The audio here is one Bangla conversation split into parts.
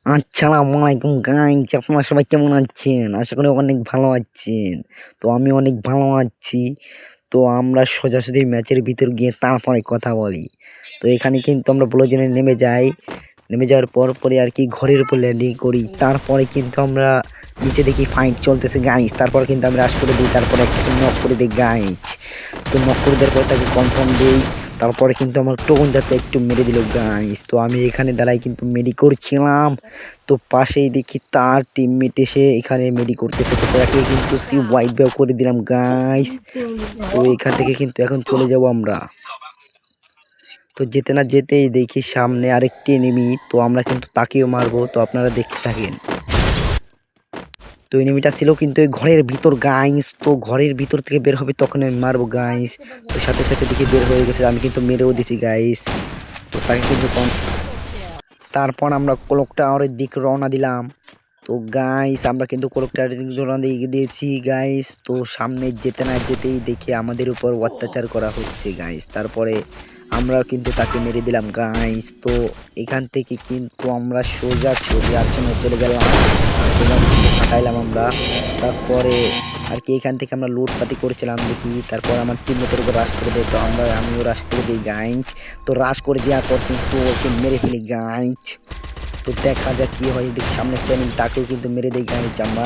আসসালামু আলাইকুম গাইস, আপনারা সবাই কেমন আছেন? আশা করি অনেক ভালো আছেন। তো আমি অনেক ভালো আছি। তো আমরা সোজাসুজি ম্যাচের ভিতর গিয়ে তারপরে কথা বলি। তো এখানে কিন্তু আমরা ব্লুজনে নেমে যাই। নেমে যাওয়ার পরে আর কি ঘরের উপর ল্যান্ডিং করি। তারপরে কিন্তু আমরা নিচে দেখি ফাইট চলতেছে গাইস। তারপর কিন্তু আমি রাশ করে দিই, তারপরে একটা নক করে দিই গাইস। তো নক করে দেওয়ার পর তাকে কনফার্ম দিই। তারপরে কিন্তু আমার টোন যাতে একটু মেরে দিল গাইস। তো আমি এখানে দাঁড়াই কিন্তু মেডি করছিলাম। তো পাশেই দেখি তার টিমমেট এসে এখানে মেডি করতেছে। তো তাকে কিন্তু সি হোয়াইট ব্যাও করে দিলাম গাইস। তো এখান থেকে কিন্তু এখন চলে যাব আমরা। তো যেতে না যেতেই দেখি সামনে আরেকটি এনিমি। তো আমরা কিন্তু তাকেও মারবো। তো আপনারা দেখতে থাকেন। তো এনিমিটা ছিল কিন্তু এই ঘরের ভিতর গাইস। তো ঘরের ভিতর থেকে বের হবে তখন আমি মারবো গাইস। তো সাথে সাথে দেখি বের হয়ে গেছে, আমি কিন্তু মেরেও দিছি গাইস। তো তাকে কিন্তু তারপর আমরা ক্লক টাওয়ারের দিক রওনা দিলাম। তো গাইস আমরা কিন্তু ক্লক টাওয়ারের দিক রওনা দিয়ে দিয়েছি গাইস। তো সামনে যেতে না যেতেই দেখি আমাদের উপর অত্যাচার করা হচ্ছে গাইস। তারপরে আমরা কিন্তু তাকে মেরে দিলাম গাইস। তো এখান থেকে কিন্তু আমরা সোজা চলে গেলাম আর সোজা কিন্তু ফাটাইলাম আমরা। তারপরে আর কি এখান থেকে আমরা লুটপাতি করেছিলাম দেখি। তারপর আমার টিমমেটের উপর রাশ করে দেয়, তো আমিও রাশ করে দিই গাইস। তো রাশ করে দেওয়ার পর কিন্তু ওকে মেরে ফেলি গাইস। তো দেখা যাক কি হয়, এদিকে সামনে ট্রেনিং তাকেও কিন্তু মেরে দেয় গাইস আমরা।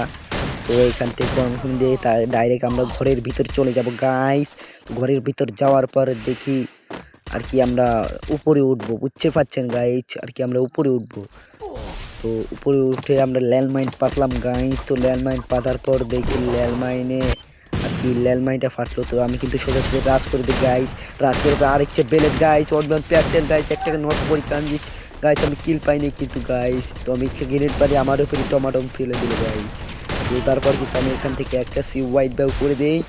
তো এখান থেকে কনফার্ম দিয়ে ডাইরেক্ট আমরা ঘরের ভিতর চলে যাব গাইস। তো ঘরের ভিতর যাওয়ার পর দেখি আর কি আমরা উপরে উঠবো, বুঝতে পারছেন গাইস, আর কি আমরা উপরে উঠবো। তো উপরে উঠে আমরা ল্যান্ডমাইন পাতলাম গাইস। তো ল্যান্ডমাইন পাতার পর দেখি ল্যান্ডমাইনে আর কি ল্যান্ডমাইনটা ফাটলো। তো আমি কিন্তু সোজাসুজি রাশ করে দিই গাইস। রাশ করে আরেকটা বেলেট গাইস, অনমান প্যাটেল গাইস, একটা নোট পরীক্ষা দিচ্ছি গাইস। আমি কিল পাইনি কিন্তু গাইস। তো আমি গ্রেনেড পারি আমার উপরে টমাটো ফেলে দিল গাইস। তো তারপর কিন্তু আমি এখান থেকে একটা সি হোয়াইট ব্যাগ করে দিই।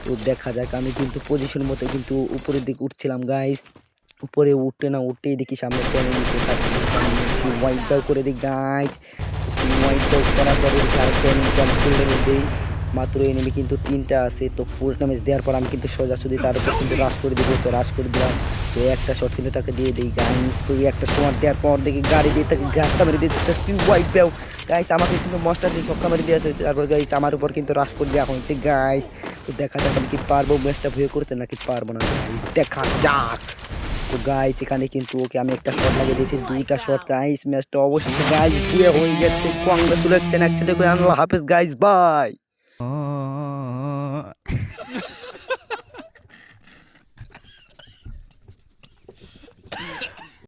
তো দেখা যাক, আমি কিন্তু পজিশন মতো কিন্তু উপরের দিকে উঠছিলাম গাইস। উপরে উঠতে না উঠতেই দেখি সামনে সি হোয়াইট ব্যাগ করে দিই গাইস। সি হোয়াইট ব্যাগ করার পরে আরেকটা এনিমিকে আমি ফুল ড্যামেজ দিই। মাত্র এনিমি কিন্তু 3টা আছে। তো ফুল ড্যামেজ দেওয়ার পর আমি কিন্তু সোজাসুজি তার উপর কিন্তু রাশ করে দিব। তো রাশ করে দিলাম। তো একটা শট কিন্তু তাকে দিয়ে দিই গাইস। তো একটা শট দেওয়ার পর দেখি গাড়ি দিয়ে তাকে ঘাটটা মেরে দিয়েছে সি হোয়াইট ব্যাগ গাইস। আমাকে কিন্তু মস্টার দিয়ে ছক্কা মেরে দিয়েছে। তারপর গাইস আমার উপর কিন্তু রাশ করে দেওয়া হয়েছে গাইস। তো দেখা যাক আমি কি পারবো ম্যাচটা ভুয়ে করতে নাকি পারবো না গাইস, দেখা যাক। তো গাইস এখানে কিন্তু ওকে আমি একটা শট লাগিয়ে দিয়েছি, 2টা শট গাইস। ম্যাচটা অবশ্যই গাইস ভুয়ে হয়ে গেছে। কংগ্রেচুলেশন, একসাথে করে আল্লাহ হাফেজ গাইস, বাই।